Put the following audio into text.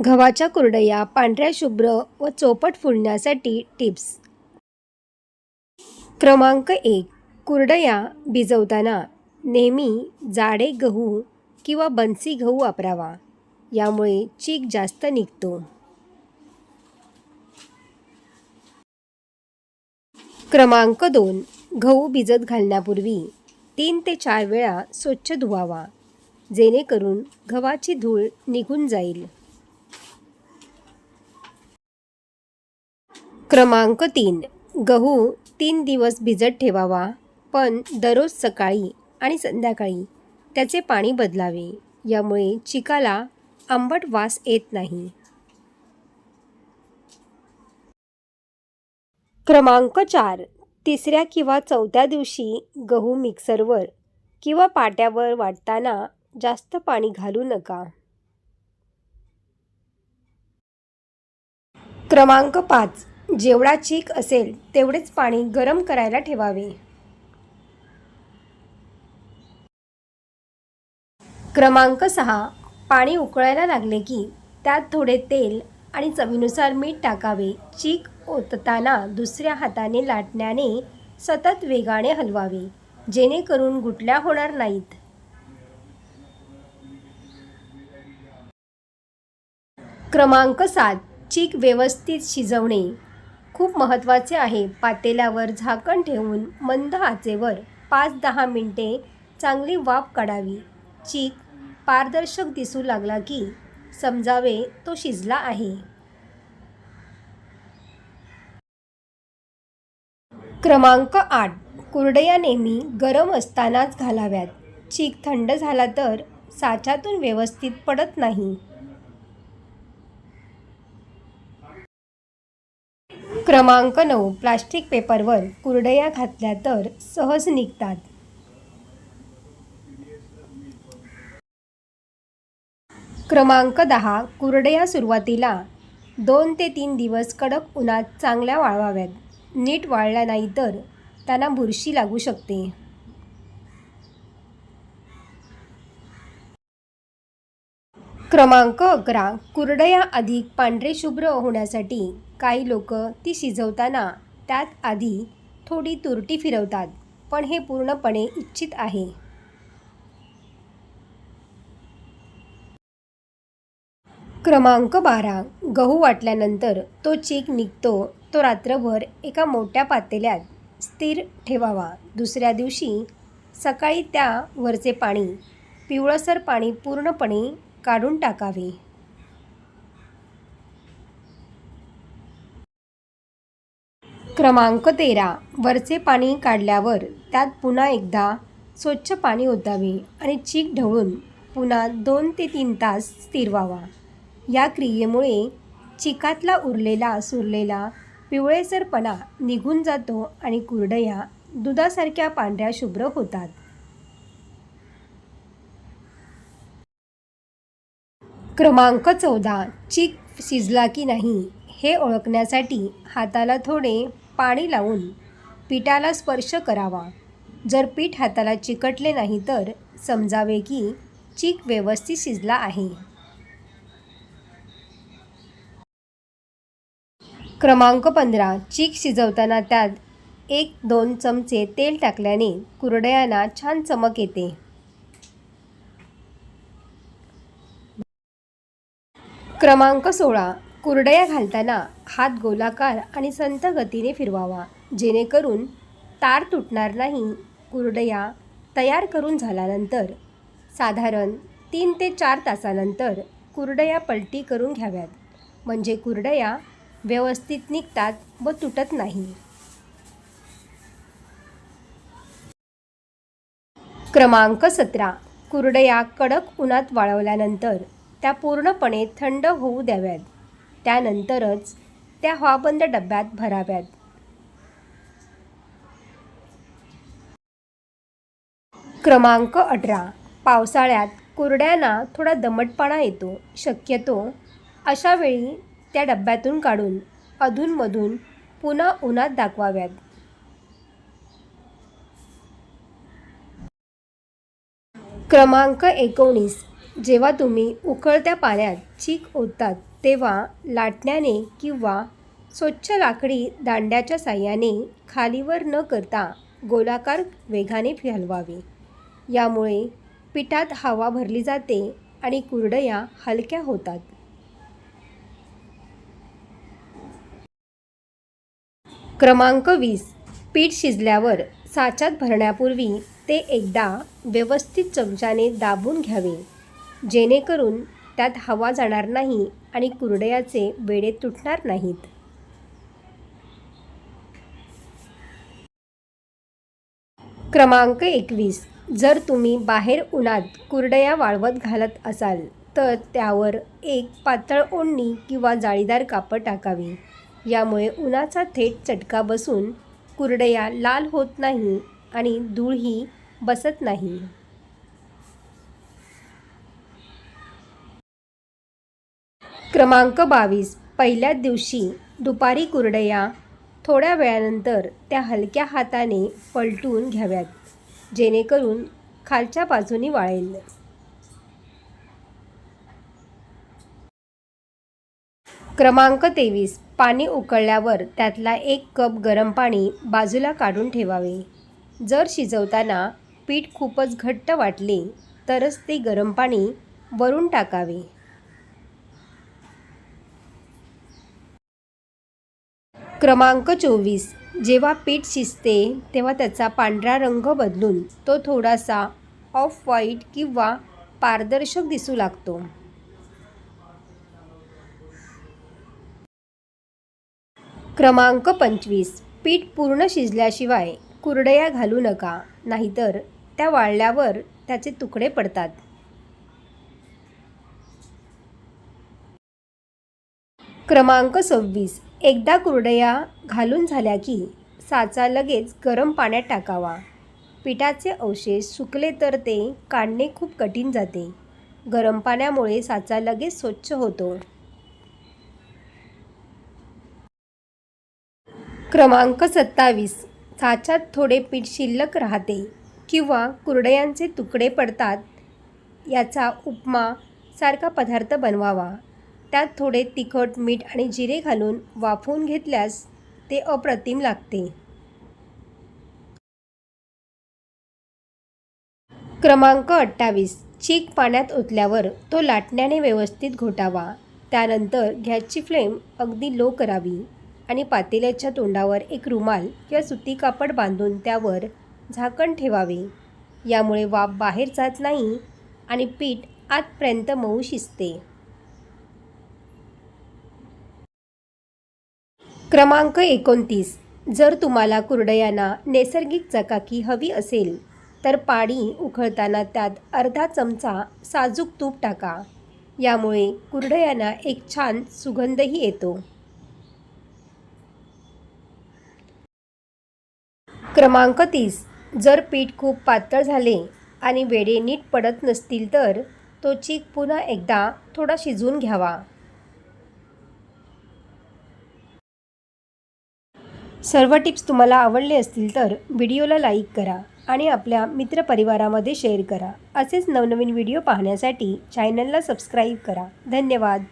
गव्हाच्या कुरडया पांढऱ्या शुभ्र व चोपट फुलण्यासाठी टिप्स. क्रमांक 1. कुरडया भिजवताना नेहमी जाडे गहू किंवा बन्सी गहू वापरावा. यामुळे चीक जास्त निघतो. क्रमांक 2. गहू भिजत घालण्यापूर्वी 3 ते 4 वेळा स्वच्छ धुवावा, जेणेकरून गव्हाची धूळ निघून जाईल. क्रमांक 3. गहू 3 दिवस भिजत ठेवावा, पण दररोज सकाळी आणि संध्याकाळी त्याचे पाणी बदलावे. यामुळे चिकाला आंबट वास येत नाही. क्रमांक 4. तिसऱ्या किंवा चौथ्या दिवशी गहू मिक्सरवर किंवा पाट्यावर वाटताना जास्त पाणी घालू नका. क्रमांक 5. जेवढा चीक असेल तेवढेच पाणी गरम करायला ठेवावे. क्रमांक 6. पाणी उकळायला लागले की त्यात थोडे तेल आणि चवीनुसार मीठ टाकावे. चीक ओतताना दुसऱ्या हाताने लाटण्याने सतत वेगाने हलवावे, जेणेकरून गुठल्या होणार नाहीत. क्रमांक 7. चीक व्यवस्थित शिजवणे खूप महत्त्वाचे आहे. पातेल्यावर झाकण ठेवून मंद आचेवर 5-10 मिनिटे चांगली वाफ काढावी. चीक पारदर्शक दिसू लागला की समजावे तो शिजला आहे. क्रमांक 8. कुरडया नेहमी गरम असतानाच घालाव्यात. चीक थंड झाला तर साच्यातून व्यवस्थित पडत नाही. क्रमांक 9. प्लास्टिक पेपरवर कुरडया घातल्या तर सहज निघतात. क्रमांक 10. कुरडया सुरुवातीला 2 ते 3 दिवस कडक उन्हात चांगल्या वाळवाव्यात. नीट वाळल्या नाही तर त्यांना बुरशी लागू शकते. क्रमांक 11. कुरडया अधिक पांढरे शुभ्र होण्यासाठी काही लोक ती शिजवताना त्यात आधी थोडी तुरटी फिरवतात, पण हे पूर्णपणे इच्छित आहे. क्रमांक 12. गहू वाटल्यानंतर तो चीक निघतो तो रात्रभर एका मोठ्या पातेल्यात स्थिर ठेवावा. दुसऱ्या दिवशी सकाळी त्यावरचे पाणी, पिवळसर पाणी पूर्णपणे काढून टाकावे. क्रमांक 13. वरचे पाणी काढल्यावर त्यात पुन्हा एकदा स्वच्छ पाणी ओतावे आणि चीक ढवळून पुन्हा 2 ते 3 तास स्थिरवावा. या क्रियेमुळे चिकातला सुरलेला पिवळसरपणा निघून जातो आणि कुरडया दुधासारख्या पांढऱ्या शुभ्र होतात. क्रमांक 14. चीक शिजला की नाही हे ओळखण्यासाठी हाताला थोडे पाणी लावून पिठाला स्पर्श करावा. जर पीठ हाताला चिकटले नाही तर समजावे की चीक व्यवस्थित शिजला आहे. क्रमांक 15. चीक शिजवताना त्यात 1-2 चमचे तेल टाकल्याने कुरडयांना छान चमक येते. क्रमांक 16. कुरडया घालताना हात गोलाकार आणि संथ गतीने फिरवावा, जेणेकरून तार तुटणार नाही. कुरडया तयार करून झाल्यानंतर साधारण 3 ते 4 तासानंतर कुरडया पलटी करून घ्याव्यात, म्हणजे कुरडया व्यवस्थित निघतात व तुटत नाही. क्रमांक 17. कुरडया कडक उन्हात वाळवल्यानंतर त्या पूर्णपणे थंड होऊ द्याव्यात. त्यानंतरच त्या हवाबंद डब्यात भराव्यात. क्रमांक 18. पावसाळ्यात कुरड्यांना थोडा दमटपणा येतो. शक्यतो अशा वेळी त्या डब्यातून काढून अधूनमधून पुन्हा उन्हात दाखवाव्यात. क्रमांक 19. जेव्हा तुम्ही उकळत्या पाण्यात चीक ओततात तेव्हा लाटण्याने किंवा स्वच्छ लाकडी दांड्याच्या साहाय्याने खालीवर न करता गोलाकार वेगाने हलवावे. यामुळे पिठात हवा भरली जाते आणि कुरडया हलक्या होतात. क्रमांक 20. पीठ शिजल्यावर साच्यात भरण्यापूर्वी ते एकदा व्यवस्थित चमच्याने दाबून घ्यावे, जेणेकरून त्यात हवा जाणार नाही आणि कुरडयाचे वेढे तुटणार नाहीत. क्रमांक 21. जर तुम्ही बाहेर उन्हात कुरडया वाळवत घालत असाल तर त्यावर एक पातळ ओढणी किंवा जाळीदार कापड टाकावे. यामुळे उन्हाचा थेट चटका बसून कुरडया लाल होत नाही आणि धूळही बसत नाही. क्रमांक 22. पहिल्याच दिवशी दुपारी कुरडया थोड्या वेळानंतर त्या हलक्या हाताने पलटून घ्याव्यात, जेणेकरून खालच्या बाजूनी वाळेल. क्रमांक 23. पाणी उकळल्यावर त्यातला 1 कप गरम पाणी बाजूला काढून ठेवावे. जर शिजवताना पीठ खूपच घट्ट वाटले तरच ते गरम पाणी वरून टाकावे. क्रमांक 24. जेव्हा पीठ शिजते तेव्हा त्याचा पांढरा रंग बदलून तो थोडासा ऑफ व्हाईट किंवा पारदर्शक दिसू लागतो. क्रमांक 25. पीठ पूर्ण शिजल्याशिवाय कुरडया घालू नका, नाहीतर त्या वाळल्यावर त्याचे तुकडे पडतात. क्रमांक 26. एकदा कुरडया घालून झाल्या की साचा लगेच गरम पाण्यात टाकावा. पिठाचे अवशेष सुकले तर ते काढणे खूप कठीण जाते. गरम पाण्यामुळे साचा लगेच स्वच्छ होतो. क्रमांक 27. साच्यात थोडे पीठ शिल्लक राहते किंवा कुरडयांचे तुकडे पडतात याचा उपमा सारखा पदार्थ बनवावा. त्यात थोडे तिखट, मीठ आणि जिरे घालून वाफवून घेतल्यास ते अप्रतिम लागते. क्रमांक 28. चीक पाण्यात ओतल्यावर तो लाटण्याने व्यवस्थित घोटावा. त्यानंतर गॅसची फ्लेम अगदी लो करावी आणि पातेल्याच्या तोंडावर एक रुमाल किंवा सुती कापड बांधून त्यावर झाकण ठेवावे. यामुळे वाफ बाहेर जात नाही आणि पीठ आतपर्यंत मऊ शिजते. क्रमांक 29. जर तुम्हाला कुरडयांना नैसर्गिक चकाकी हवी असेल तर पाणी उकळताना त्यात अर्धा चमचा साजूक तूप टाका. यामुळे कुरडयांना एक छान सुगंधही येतो. क्रमांक 30. जर पीठ खूप पातळ झाले आणि वेढे नीट पडत नसतील तर तो चीक पुन्हा एकदा थोडा शिजवून घ्यावा. सर्व टिप्स तुम्हाला आवडले असतील तर व्हिडिओला लाईक करा आणि आपल्या मित्रपरिवारामध्ये शेअर करा. असेच नवनवीन व्हिडिओ पाहण्यासाठी चॅनलला सबस्क्राईब करा. धन्यवाद.